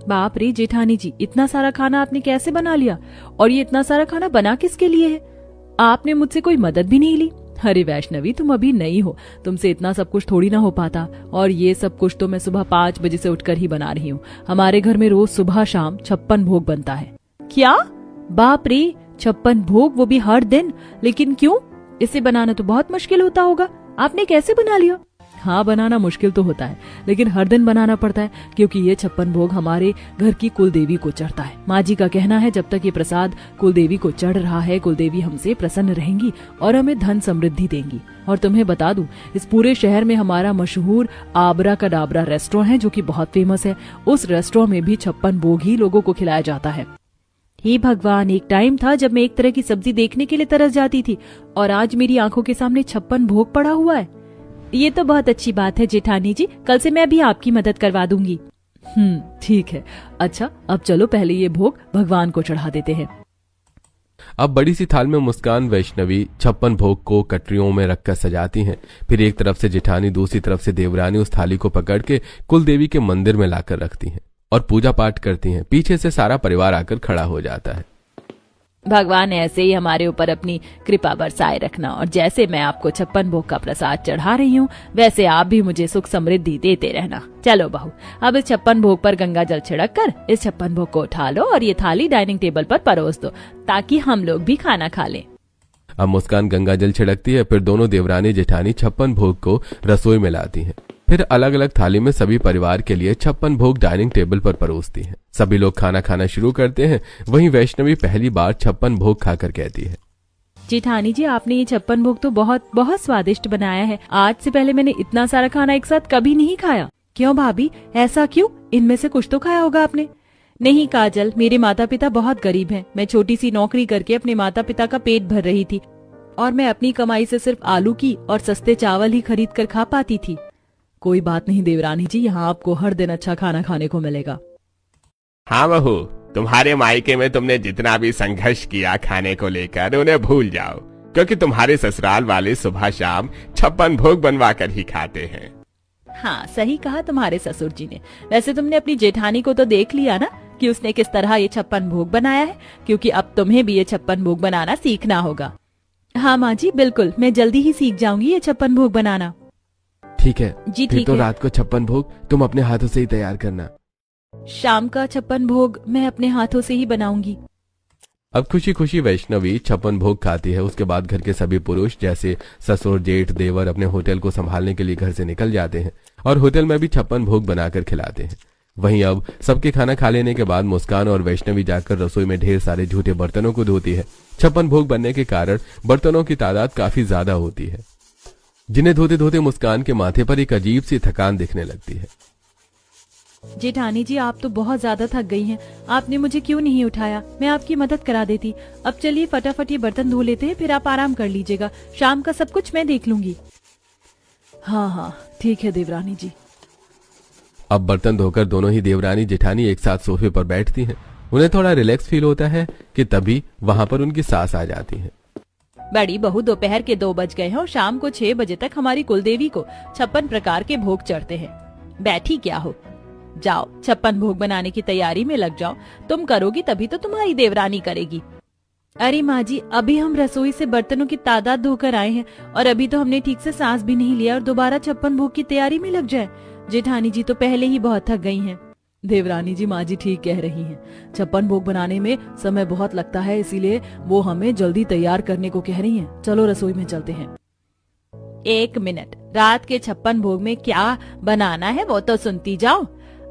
बाप रे जेठानी जी, इतना सारा खाना आपने कैसे बना लिया? और ये इतना सारा खाना बना किसके लिए है? आपने मुझसे कोई मदद भी नहीं ली। अरे वैष्णवी, तुम अभी नई हो, तुमसे इतना सब कुछ थोड़ी ना हो पाता। और ये सब कुछ तो मैं सुबह 5 बजे से उठकर ही बना रही हूँ। हमारे घर में रोज सुबह शाम 56 भोग बनता है। क्या? बाप रे, 56 भोग, वो भी हर दिन? लेकिन क्यों? इसे बनाना तो बहुत मुश्किल होता होगा, आपने कैसे बना लिया? हाँ, बनाना मुश्किल तो होता है, लेकिन हर दिन बनाना पड़ता है, क्योंकि ये 56 भोग हमारे घर की कुल देवी को चढ़ता है। माँ जी का कहना है जब तक ये प्रसाद कुल देवी को चढ़ रहा है, कुल देवी हमसे प्रसन्न रहेंगी और हमें धन समृद्धि देंगी। और तुम्हें बता दूं, इस पूरे शहर में हमारा मशहूर आबरा का डाबरा रेस्टोरेंट है, जो कि बहुत फेमस है। उस रेस्टोरेंट में भी 56 भोग ही लोगों को खिलाया जाता है। हे भगवान, एक टाइम था जब मैं एक तरह की सब्जी देखने के लिए तरस जाती थी, और आज मेरी आंखों के सामने 56 भोग पड़ा हुआ है। ये तो बहुत अच्छी बात है जेठानी जी, कल से मैं भी आपकी मदद करवा दूंगी। ठीक है। अच्छा, अब चलो पहले ये भोग भगवान को चढ़ा देते हैं। अब बड़ी सी थाल में मुस्कान वैष्णवी 56 भोग को कटरियों में रखकर सजाती हैं। फिर एक तरफ से जेठानी, दूसरी तरफ से देवरानी उस थाली को पकड़ के कुल देवी के मंदिर में लाकर रखती हैं और पूजा पाठ करती हैं। पीछे से सारा परिवार आकर खड़ा हो जाता है। भगवान ऐसे ही हमारे ऊपर अपनी कृपा बरसाए रखना, और जैसे मैं आपको 56 भोग का प्रसाद चढ़ा रही हूँ, वैसे आप भी मुझे सुख समृद्धि देते रहना। चलो बहू, अब इस 56 भोग पर गंगा जल छिड़क कर इस 56 भोग को उठा लो और ये थाली डाइनिंग टेबल पर परोस दो, ताकि हम लोग भी खाना खा लें। अब मुस्कान गंगा जल छिड़कती है। फिर दोनों देवरानी जेठानी 56 भोग को रसोई में लाती हैं। फिर अलग अलग थाली में सभी परिवार के लिए 56 भोग डाइनिंग टेबल पर परोसती हैं। सभी लोग खाना खाना शुरू करते हैं। वहीं वैष्णवी पहली बार 56 भोग खाकर कहती है, जेठानी जी, आपने ये 56 भोग तो बहुत बहुत स्वादिष्ट बनाया है। आज से पहले मैंने इतना सारा खाना एक साथ कभी नहीं खाया। क्यों भाभी, ऐसा क्यों? इनमें से कुछ तो खाया होगा आपने। नहीं काजल, मेरे माता पिता बहुत गरीब हैं। मैं छोटी सी नौकरी करके अपने माता पिता का पेट भर रही थी, और मैं अपनी कमाई से सिर्फ आलू की और सस्ते चावल ही खरीद कर खा पाती थी। कोई बात नहीं देवरानी जी, यहाँ आपको हर दिन अच्छा खाना खाने को मिलेगा। हाँ बहू, तुम्हारे मायके में तुमने जितना भी संघर्ष किया खाने को लेकर, उन्हें भूल जाओ, क्योंकि तुम्हारे ससुराल वाले सुबह शाम 56 भोग बनवा कर ही खाते हैं। हाँ, सही कहा तुम्हारे ससुर जी ने। वैसे तुमने अपनी जेठानी को तो देख लिया ना कि उसने किस तरह ये 56 भोग बनाया है, क्योंकि अब तुम्हें भी ये 56 भोग बनाना सीखना होगा। हाँ माँ जी, बिल्कुल, मैं जल्दी ही सीख जाऊंगी ये 56 भोग बनाना। ठीक है जी, फिर ठीक तो है। रात को 56 भोग तुम अपने हाथों से ही तैयार करना। शाम का 56 भोग मैं अपने हाथों से ही बनाऊंगी। अब खुशी खुशी वैष्णवी 56 भोग खाती है। उसके बाद घर के सभी पुरुष जैसे ससुर, जेठ, देवर अपने होटल को संभालने के लिए घर से निकल जाते हैं और होटल में भी 56 भोग बनाकर खिलाते हैं। वहीं अब सबके खाना खा लेने के बाद मुस्कान और वैष्णवी जाकर रसोई में ढेर सारे झूठे बर्तनों को धोती है। 56 भोग बनने के कारण बर्तनों की तादाद काफी ज्यादा होती है, जिन्हें धोते धोते मुस्कान के माथे पर एक अजीब सी थकान दिखने लगती है। जेठानी जी, आप तो बहुत ज्यादा थक गई हैं। आपने मुझे क्यों नहीं उठाया? मैं आपकी मदद करा देती। अब चलिए फटाफट ये बर्तन धो लेते हैं, फिर आप आराम कर लीजिएगा। शाम का सब कुछ मैं देख लूंगी। हाँ हाँ, ठीक है देवरानी जी। अब बर्तन धोकर दोनों ही देवरानी जेठानी एक साथ सोफे पर बैठती हैं। उन्हें थोड़ा रिलैक्स फील होता है कि तभी वहां पर उनकी सास आ जाती है। बड़ी बहू, दोपहर के 2 बज गए हैं और शाम को 6 बजे तक हमारी कुलदेवी को 56 प्रकार के भोग चढ़ते हैं। बैठी क्या हो, जाओ 56 भोग बनाने की तैयारी में लग जाओ। तुम करोगी तभी तो तुम्हारी देवरानी करेगी। अरे माँ जी, अभी हम रसोई से बर्तनों की तादाद धोकर आए हैं और अभी तो हमने ठीक से सांस भी नहीं लिया और दोबारा 56 भोग की तैयारी में लग जाए। जेठानी जी तो पहले ही बहुत थक गई हैं। देवरानी जी, माँ जी ठीक कह रही हैं। 56 भोग बनाने में समय बहुत लगता है, इसीलिए वो हमें जल्दी तैयार करने को कह रही हैं। चलो रसोई में चलते हैं। 1 मिनट, रात के 56 भोग में क्या बनाना है वो तो सुनती जाओ।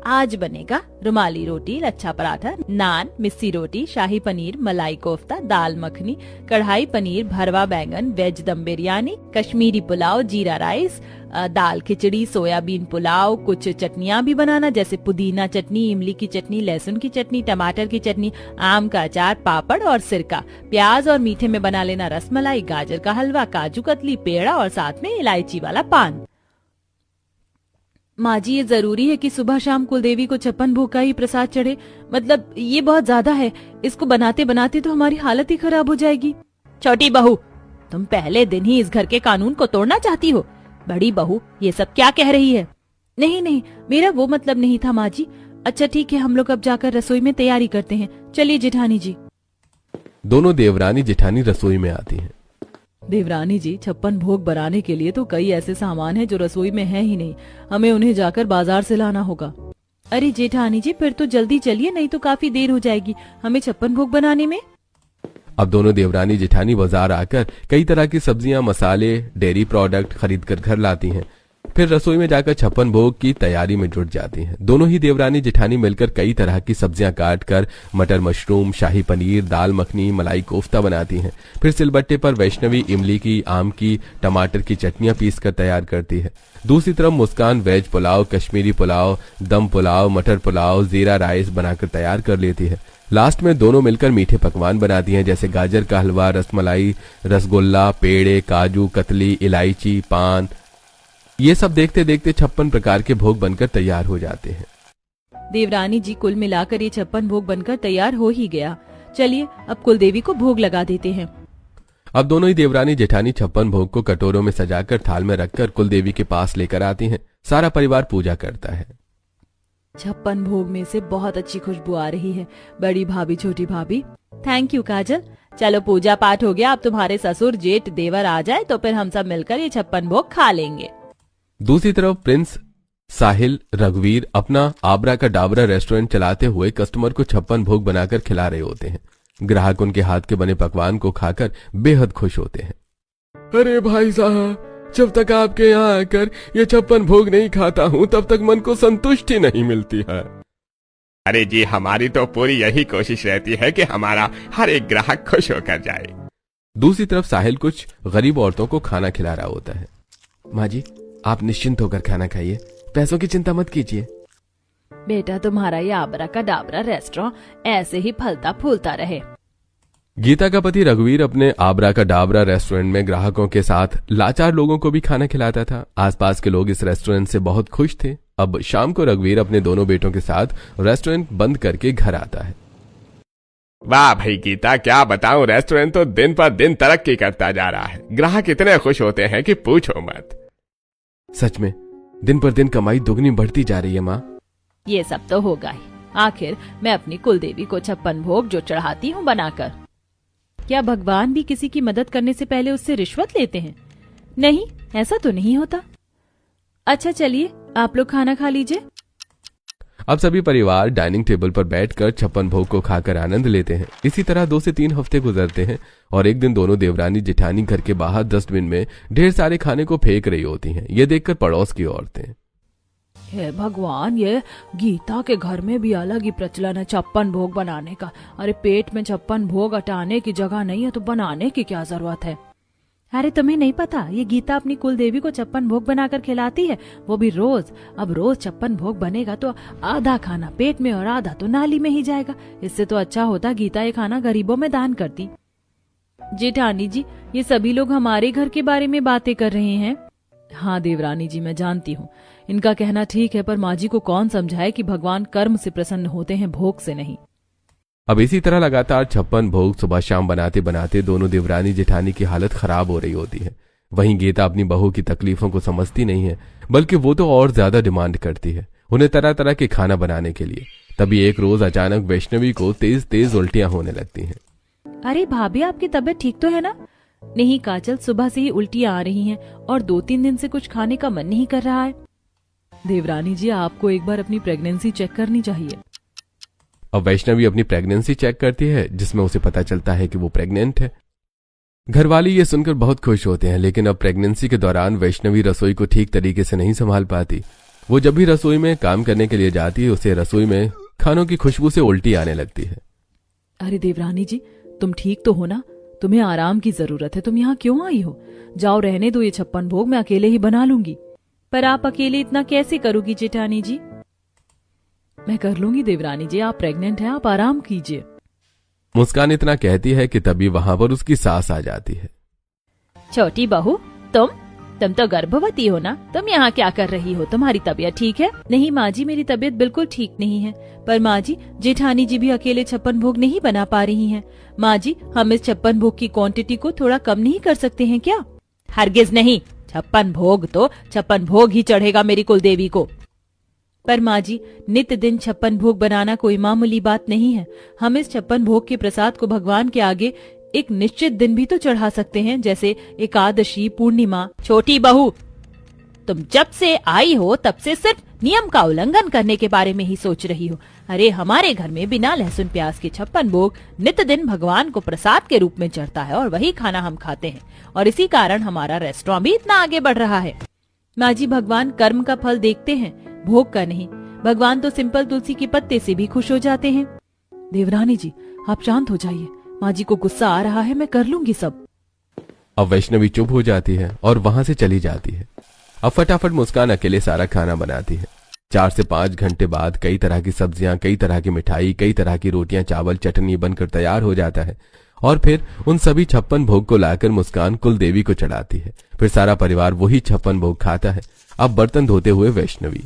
आज बनेगा रुमाली रोटी, लच्छा पराठा, नान, मिस्सी रोटी, शाही पनीर, मलाई कोफ्ता, दाल मखनी, कढ़ाई पनीर, भरवा बैंगन, वेज दम बिरयानी, कश्मीरी पुलाव, जीरा राइस, दाल खिचड़ी, सोयाबीन पुलाव। कुछ चटनियाँ भी बनाना, जैसे पुदीना चटनी, इमली की चटनी, लहसुन की चटनी, टमाटर की चटनी, आम का अचार, पापड़ और सिरका। प्याज और मीठे में बना लेना रसमलाई, गाजर का हलवा, काजू कतली, पेड़ा और साथ में इलायची वाला पान। माँ जी, ये जरूरी है कि सुबह शाम कुलदेवी को 56 भोग का ही प्रसाद चढ़े? मतलब ये बहुत ज्यादा है। इसको बनाते बनाते तो हमारी हालत ही खराब हो जाएगी। छोटी बहू, तुम पहले दिन ही इस घर के कानून को तोड़ना चाहती हो। बड़ी बहू ये सब क्या कह रही है? नहीं नहीं, मेरा वो मतलब नहीं था माँ जी। अच्छा ठीक है, हम लोग अब जाकर रसोई में तैयारी करते हैं। चलिए जेठानी जी। दोनों देवरानी जेठानी रसोई में आती हैं। देवरानी जी, 56 भोग बनाने के लिए तो कई ऐसे सामान हैं जो रसोई में है ही नहीं, हमें उन्हें जाकर बाजार से लाना होगा। अरे जेठानी जी, फिर तो जल्दी चलिए, नहीं तो काफी देर हो जाएगी हमें 56 भोग बनाने में। अब दोनों देवरानी जेठानी बाजार आकर कई तरह की सब्जियां, मसाले, डेयरी प्रोडक्ट खरीद कर घर लाती हैं। फिर रसोई में जाकर 56 भोग की तैयारी में जुट जाती हैं। दोनों ही देवरानी जेठानी मिलकर कई तरह की सब्जियां काट कर मटर मशरूम, शाही पनीर, दाल मखनी, मलाई कोफ्ता बनाती हैं। फिर सिलबट्टे पर वैष्णवी इमली की, आम की, टमाटर की चटनियां पीस कर तैयार करती है। दूसरी तरफ मुस्कान वेज पुलाव, कश्मीरी पुलाव, दम पुलाव, मटर पुलाव, जीरा राइस बनाकर तैयार कर लेती है। लास्ट में दोनों मिलकर मीठे पकवान बनाती हैं, जैसे गाजर का हलवा, रसमलाई, रसगुल्ला, पेड़े, काजू कतली, इलायची, पान। ये सब देखते देखते 56 प्रकार के भोग बनकर तैयार हो जाते हैं। देवरानी जी, कुल मिलाकर ये 56 भोग बनकर तैयार हो ही गया। चलिए अब कुलदेवी को भोग लगा देते हैं। अब दोनों ही देवरानी जेठानी 56 भोग को कटोरों में सजाकर थाल में रखकर कुलदेवी के पास लेकर आती हैं। सारा परिवार पूजा करता है। 56 भोग में से बहुत अच्छी खुशबू आ रही है। बड़ी भाभी, छोटी भाभी, थैंक यू काजल। चलो पूजा पाठ हो गया, अब तुम्हारे ससुर, जेठ, देवर आ जाए तो फिर हम सब मिलकर ये 56 भोग खा लेंगे। दूसरी तरफ प्रिंस साहिल, रघुवीर अपना आबरा का डाबरा रेस्टोरेंट चलाते हुए कस्टमर को 56 भोग बनाकर खिला रहे होते हैं। ग्राहक उनके हाथ के बने पकवान को खाकर बेहद खुश होते हैं। अरे भाई साहब, जब तक आपके यहाँ आकर ये 56 भोग नहीं खाता हूँ तब तक मन को संतुष्टि नहीं मिलती है। अरे जी, हमारी तो पूरी यही कोशिश रहती है कि हमारा हर एक ग्राहक खुश होकर जाए। दूसरी तरफ साहिल कुछ गरीब औरतों को खाना खिला रहा होता है। माँ जी, आप निश्चिंत होकर खाना खाइए, पैसों की चिंता मत कीजिए। बेटा, तुम्हारा ये आबरा का डाबरा रेस्टोरेंट ऐसे ही फलता फूलता रहे। गीता का पति रघुवीर अपने आबरा का डाबरा रेस्टोरेंट में ग्राहकों के साथ लाचार लोगों को भी खाना खिलाता था। आसपास के लोग इस रेस्टोरेंट से बहुत खुश थे। अब शाम को रघुवीर अपने दोनों बेटों के साथ रेस्टोरेंट बंद करके घर आता है। वाह भाई गीता, क्या बताऊं, रेस्टोरेंट तो दिन पर दिन तरक्की करता जा रहा है। ग्राहक इतने खुश होते हैं कि पूछो मत। सच में दिन पर दिन कमाई दुगनी बढ़ती जा रही है माँ। ये सब तो होगा ही, आखिर मैं अपनी कुलदेवी को 56 भोग जो चढ़ाती हूँ बनाकर। क्या भगवान भी किसी की मदद करने से पहले उससे रिश्वत लेते हैं? नहीं, ऐसा तो नहीं होता। अच्छा चलिए, आप लोग खाना खा लीजिए। अब सभी परिवार डाइनिंग टेबल पर बैठकर 56 भोग को खाकर आनंद लेते हैं। इसी तरह 2 से 3 हफ्ते गुजरते हैं और एक दिन दोनों देवरानी जेठानी घर के बाहर डस्टबिन में ढेर सारे खाने को फेंक रही होती हैं। ये देखकर पड़ोस की औरतें, हे भगवान, ये गीता के घर में भी अलग ही प्रचलन है 56 भोग बनाने का। अरे पेट में 56 भोग अटाने की जगह नहीं है तो बनाने की क्या जरूरत है? अरे तुम्हें नहीं पता, ये गीता अपनी कुलदेवी को 56 भोग बनाकर खिलाती है, वो भी रोज। अब रोज 56 भोग बनेगा तो आधा खाना पेट में और आधा तो नाली में ही जाएगा। इससे तो अच्छा होता गीता ये खाना गरीबों में दान करती। जेठानी जी, ये सभी लोग हमारे घर के बारे में बातें कर रहे हैं। हाँ देवरानी जी, मैं जानती हूँ, इनका कहना ठीक है, पर माँ जी को कौन समझाए कि भगवान कर्म से प्रसन्न होते हैं, भोग से नहीं। अब इसी तरह लगातार 56 भोग सुबह शाम बनाते बनाते दोनों देवरानी जेठानी की हालत खराब हो रही होती है। वहीं गीता अपनी बहू की तकलीफों को समझती नहीं है, बल्कि वो तो और ज्यादा डिमांड करती है उन्हें तरह तरह के खाना बनाने के लिए। तभी एक रोज अचानक वैष्णवी को तेज तेज उल्टियां होने लगती हैं। अरे भाभी, आपकी तबीयत ठीक तो है ना? नहीं काजल, सुबह से ही उल्टियां आ रही हैं और 2-3 दिन से कुछ खाने का मन नहीं कर रहा है। देवरानी जी, आपको एक बार अपनी प्रेगनेंसी चेक करनी चाहिए। अब वैष्णवी अपनी प्रेगनेंसी चेक करती है, जिसमें उसे पता चलता है कि वो प्रेग्नेंट है। घरवाले ये सुनकर बहुत खुश होते हैं, लेकिन अब प्रेगनेंसी के दौरान वैष्णवी रसोई को ठीक तरीके से नहीं संभाल पाती। वो जब भी रसोई में काम करने के लिए जाती है, उसे रसोई में खानों की खुशबू से उल्टी आने लगती है। अरे देवरानी जी, तुम ठीक तो हो ना? तुम्हें आराम की जरूरत है, तुम यहाँ क्यों आई हो? जाओ रहने दो, ये 56 भोग मैं अकेले ही बना लूंगी। पर आप अकेले इतना कैसे करोगी जेठानी जी? मैं कर लूंगी देवरानी जी, आप प्रेग्नेंट हैं, आप आराम कीजिए। मुस्कान इतना कहती है कि तभी वहां पर उसकी सास आ जाती है। छोटी बहू, तुम तो गर्भवती हो ना? तुम यहाँ क्या कर रही हो? तुम्हारी तबीयत ठीक है? नहीं माँ जी, मेरी तबीयत बिल्कुल ठीक नहीं है। पर माँ जी, जेठानी जी भी अकेले 56 भोग नहीं बना पा रही हैं। माँ जी, हम इस 56 भोग की क्वांटिटी को थोड़ा कम नहीं कर सकते हैं क्या? हरगिज नहीं, 56 भोग तो 56 भोग ही चढ़ेगा मेरी कुलदेवी को। पर माँ जी, नित्य दिन 56 भोग बनाना कोई मामूली बात नहीं है। हम इस 56 भोग के प्रसाद को भगवान के आगे एक निश्चित दिन भी तो चढ़ा सकते हैं, जैसे एकादशी, पूर्णिमा। छोटी बहू, तुम जब से आई हो तब से सिर्फ नियम का उल्लंघन करने के बारे में ही सोच रही हो। अरे हमारे घर में बिना लहसुन प्याज के 56 भोग नित्य दिन भगवान को प्रसाद के रूप में चढ़ता है और वही खाना हम खाते हैं, और इसी कारण हमारा रेस्टोरेंट भी इतना आगे बढ़ रहा है। माँ जी, भगवान कर्म का फल देखते हैं, भोग का नहीं। भगवान तो सिंपल तुलसी के पत्ते से भी खुश हो जाते हैं। देवरानी जी, आप शांत हो जाइए, माँ जी को गुस्सा आ रहा है, मैं कर लूंगी सब। अब वैष्णवी चुप हो जाती है और वहां से चली जाती है। अब फटाफट मुस्कान अकेले सारा खाना बनाती है। 4 से 5 घंटे बाद कई तरह की सब्जियां, कई तरह की मिठाई, कई तरह की रोटियां, चावल, चटनी बनकर तैयार हो जाता है और फिर उन सभी 56 भोग को लाकर मुस्कान कुलदेवी को चढ़ाती है। फिर सारा परिवार वही 56 भोग खाता है। अब बर्तन धोते हुए वैष्णवी,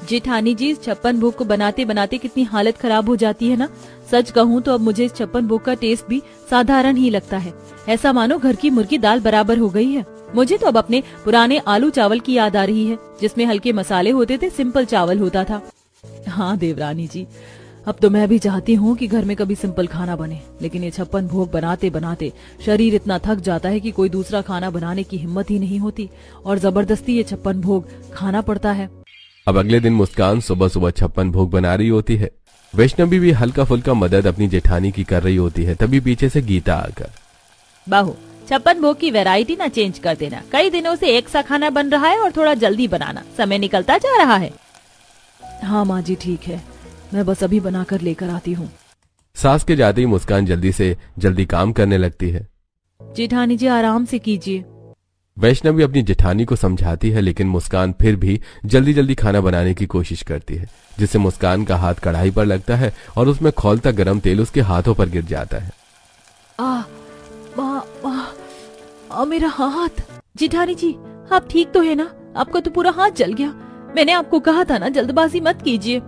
जेठानी जी, इस 56 भोग को बनाते बनाते कितनी हालत खराब हो जाती है ना। सच कहूँ तो अब मुझे इस 56 भोग का टेस्ट भी साधारण ही लगता है। ऐसा मानो घर की मुर्गी दाल बराबर हो गई है। मुझे तो अब अपने पुराने आलू चावल की याद आ रही है, जिसमें हल्के मसाले होते थे, सिंपल चावल होता था। हाँ देवरानी जी, अब तो मैं भी चाहती हूँ कि घर में कभी सिंपल खाना बने, लेकिन ये 56 भोग बनाते बनाते शरीर इतना थक जाता है कि कोई दूसरा खाना बनाने की हिम्मत ही नहीं होती, और जबरदस्ती ये 56 भोग खाना पड़ता है। अब अगले दिन मुस्कान सुबह सुबह 56 भोग बना रही होती है। वैष्णवी भी हल्का फुल्का मदद अपनी जेठानी की कर रही होती है। तभी पीछे से गीता आकर, बहू, 56 भोग की वैरायटी ना चेंज कर देना। कई दिनों से एक सा खाना बन रहा है और थोड़ा जल्दी बनाना, समय निकलता जा रहा है। हाँ माँ जी, ठीक है, मैं बस अभी बनाकर लेकर आती हूँ। सास के जाते ही मुस्कान जल्दी से जल्दी काम करने लगती है। जेठानी जी, आराम से कीजिए। वैष्णवी अपनी जेठानी को समझाती है, लेकिन मुस्कान फिर भी जल्दी जल्दी खाना बनाने की कोशिश करती है, जिससे मुस्कान का हाथ कढ़ाई पर लगता है और उसमें खौलता गर्म तेल उसके हाथों पर गिर जाता है। मेरा हाथ। जेठानी जी, आप ठीक तो है ना? आपका तो पूरा हाथ जल गया। मैंने आपको कहा था ना, जल्दबाजी मत कीजिए।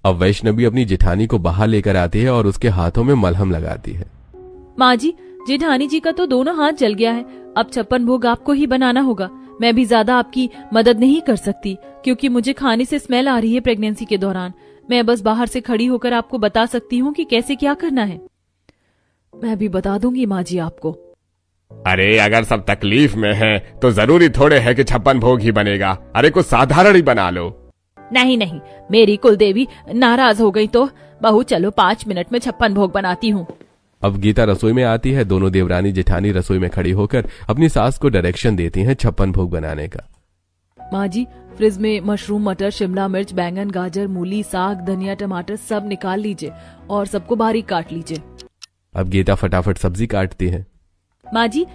अब वैष्णवी अपनी जेठानी को बाहर लेकर आती है और उसके हाथों में मलहम लगाती है। माँ जी, जेठानी जी का तो दोनों हाथ जल गया है। अब 56 भोग आपको ही बनाना होगा। मैं भी ज्यादा आपकी मदद नहीं कर सकती, क्योंकि मुझे खाने से स्मेल आ रही है प्रेगनेंसी के दौरान। मैं बस बाहर से खड़ी होकर आपको बता सकती हूँ कि कैसे क्या करना है। मैं भी बता दूंगी माँ जी आपको। अरे अगर सब तकलीफ में है तो जरूरी थोड़े है कि 56 भोग ही बनेगा। अरे कुछ साधारण ही बना लो। नहीं नहीं, मेरी कुलदेवी नाराज हो गई तो बहू चलो 5 मिनट में 56 भोग बनाती हूँ। अब गीता रसोई में आती है। दोनों देवरानी जेठानी रसोई में खड़ी होकर अपनी सास को डायरेक्शन देती हैं 56 भोग बनाने का। माँ जी, फ्रिज में मशरूम, मटर, शिमला मिर्च, बैंगन, गाजर, मूली, साग, धनिया, टमाटर सब निकाल लीजिए और सबको बारीक काट लीजिए। अब गीता फटाफट सब्जी काटती है। माँ जी,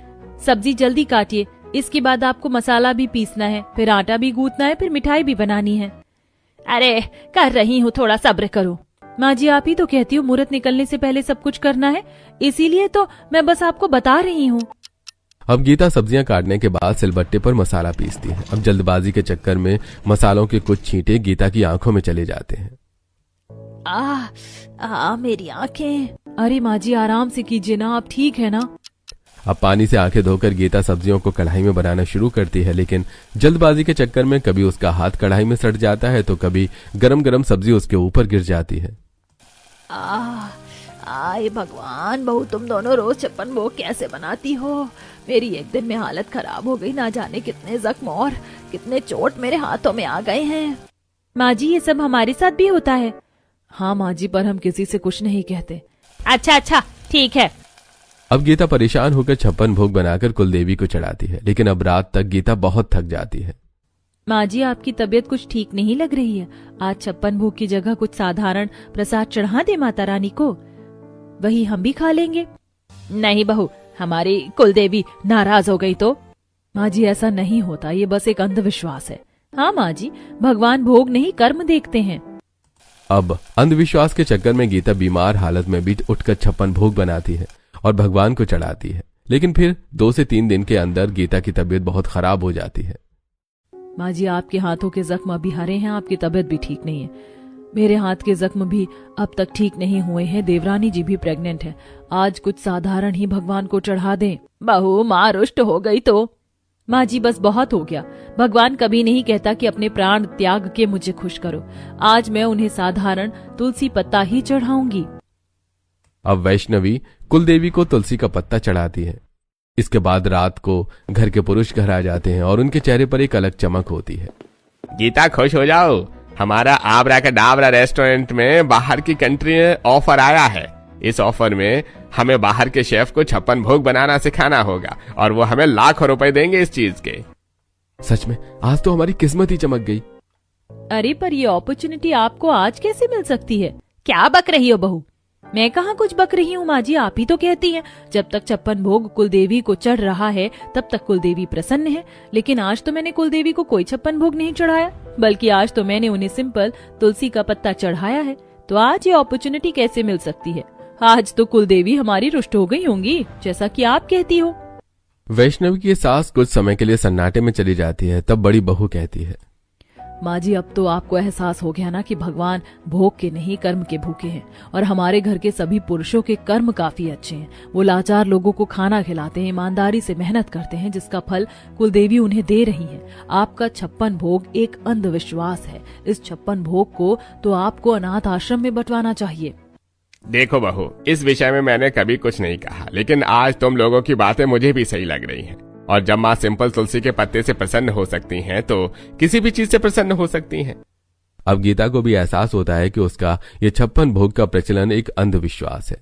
सब्जी जल्दी काटिए। इसके बाद आपको मसाला भी पीसना है, फिर आटा भी गूंथना है, फिर मिठाई भी बनानी है। अरे कर रही हूँ, थोड़ा सब्र करो। माँ जी, आप ही तो कहती हो मुहूर्त निकलने से पहले सब कुछ करना है, इसीलिए तो मैं बस आपको बता रही हूँ। अब गीता सब्जियां काटने के बाद सिलबट्टे पर मसाला पीसती है। अब जल्दबाजी के चक्कर में मसालों के कुछ छींटे गीता की आंखों में चले जाते हैं। मेरी आंखें। अरे माँ जी, आराम से कीजिए ना, आप ठीक है ना? अब पानी से आंखें धोकर गीता सब्जियों को कढ़ाई में बनाना शुरू करती है, लेकिन जल्दबाजी के चक्कर में कभी उसका हाथ कढ़ाई में सड़ जाता है तो कभी गरम गरम सब्जी उसके ऊपर गिर जाती है। आए भगवान, बहू तुम दोनों रोज 56 भोग कैसे बनाती हो? मेरी एक दिन में हालत खराब हो गई। ना जाने कितने जख्म और कितने चोट मेरे हाथों में आ गए हैं। माँ जी, ये सब हमारे साथ भी होता है। हाँ माँ जी, पर हम किसी से कुछ नहीं कहते। अच्छा ठीक है। अब गीता परेशान होकर 56 भोग बनाकर कुलदेवी को चढ़ाती है, लेकिन अब रात तक गीता बहुत थक जाती है। माँ जी, आपकी तबीयत कुछ ठीक नहीं लग रही है। आज 56 भोग की जगह कुछ साधारण प्रसाद चढ़ा दे माता रानी को, वही हम भी खा लेंगे। नहीं बहू, हमारी कुलदेवी नाराज हो गई तो? माँ जी, ऐसा नहीं होता, ये बस एक अंधविश्वास है। हाँ माँ जी, भगवान भोग नहीं कर्म देखते हैं। अब अंधविश्वास के चक्कर में गीता बीमार हालत में भी उठकर 56 भोग बनाती है और भगवान को चढ़ाती है, लेकिन फिर 2 से 3 दिन के अंदर गीता की तबीयत बहुत खराब हो जाती है। माँ जी, आपके हाथों के जख्म अभी हरे हैं, आपकी तबीयत भी ठीक नहीं है। मेरे हाथ के जख्म भी अब तक ठीक नहीं हुए हैं। देवरानी जी भी प्रेग्नेंट है। आज कुछ साधारण ही भगवान को चढ़ा दें। बहू, माँ रुष्ट हो गई तो? माँ जी बस बहुत हो गया। भगवान कभी नहीं कहता कि अपने प्राण त्याग के मुझे खुश करो। आज मैं उन्हें साधारण तुलसी पत्ता ही चढ़ाऊंगी। अब वैष्णवी कुलदेवी को तुलसी का पत्ता चढ़ाती है। इसके बाद रात को घर के पुरुष घर आ जाते हैं और उनके चेहरे पर एक अलग चमक होती है। गीता खुश हो जाओ, हमारा आबरा का डाबरा रेस्टोरेंट में बाहर की कंट्री में ऑफर आया है। इस ऑफर में हमें बाहर के शेफ को 56 भोग बनाना सिखाना होगा और वो हमें लाखों रुपए देंगे इस चीज के। सच में आज तो हमारी किस्मत ही चमक गई। अरे पर ये अपॉर्चुनिटी आपको आज कैसे मिल सकती है? क्या बक रही हो बहू? मैं कहाँ कुछ बक रही हूँ माँ जी, आप ही तो कहती हैं जब तक 56 भोग कुलदेवी को चढ़ रहा है तब तक कुलदेवी प्रसन्न है। लेकिन आज तो मैंने कुलदेवी को कोई 56 भोग नहीं चढ़ाया, बल्कि आज तो मैंने उन्हें सिंपल तुलसी का पत्ता चढ़ाया है। तो आज ये अपॉर्चुनिटी कैसे मिल सकती है? आज तो कुलदेवी हमारी रुष्ट हो गई होंगी, जैसा कि आप कहती हो। वैष्णवी की सास कुछ समय के लिए सन्नाटे में चली जाती है। तब बड़ी बहू कहती है, माँ जी अब तो आपको एहसास हो गया ना कि भगवान भोग के नहीं कर्म के भूखे हैं, और हमारे घर के सभी पुरुषों के कर्म काफी अच्छे हैं। वो लाचार लोगों को खाना खिलाते हैं, ईमानदारी से मेहनत करते हैं, जिसका फल कुलदेवी उन्हें दे रही है। आपका 56 भोग एक अंधविश्वास है। इस 56 भोग को तो आपको अनाथ आश्रम में बंटवाना चाहिए। देखो बहू, इस विषय में मैंने कभी कुछ नहीं कहा, लेकिन आज तुम लोगों की बातें मुझे भी सही लग रही हैं। और जब माँ सिंपल तुलसी के पत्ते से प्रसन्न हो सकती हैं, तो किसी भी चीज से प्रसन्न हो सकती हैं। अब गीता को भी एहसास होता है कि उसका ये 56 भोग का प्रचलन एक अंधविश्वास है।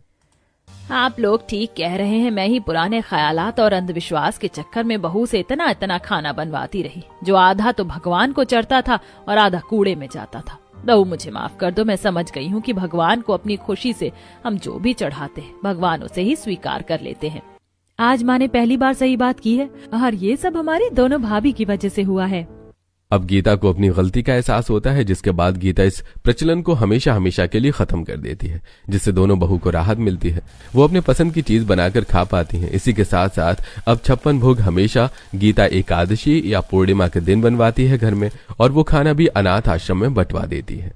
आप लोग ठीक कह रहे हैं, मैं ही पुराने ख्यालात और अंधविश्वास के चक्कर में बहू से इतना इतना खाना बनवाती रही, जो आधा तो भगवान को चढ़ता था और आधा कूड़े में जाता था। बहू मुझे माफ कर दो, मैं समझ गई हूँ कि भगवान को अपनी खुशी से हम जो भी चढ़ाते हैं भगवान उसे ही स्वीकार कर लेते हैं। आज माँ ने पहली बार सही बात की है, और ये सब हमारी दोनों भाभी की वजह से हुआ है। अब गीता को अपनी गलती का एहसास होता है, जिसके बाद गीता इस प्रचलन को हमेशा हमेशा के लिए खत्म कर देती है, जिससे दोनों बहू को राहत मिलती है। वो अपने पसंद की चीज बनाकर खा पाती हैं। इसी के साथ साथ अब 56 भोग हमेशा गीता एकादशी या पूर्णिमा के दिन बनवाती है घर में, और वो खाना भी अनाथ आश्रम में बंटवा देती है।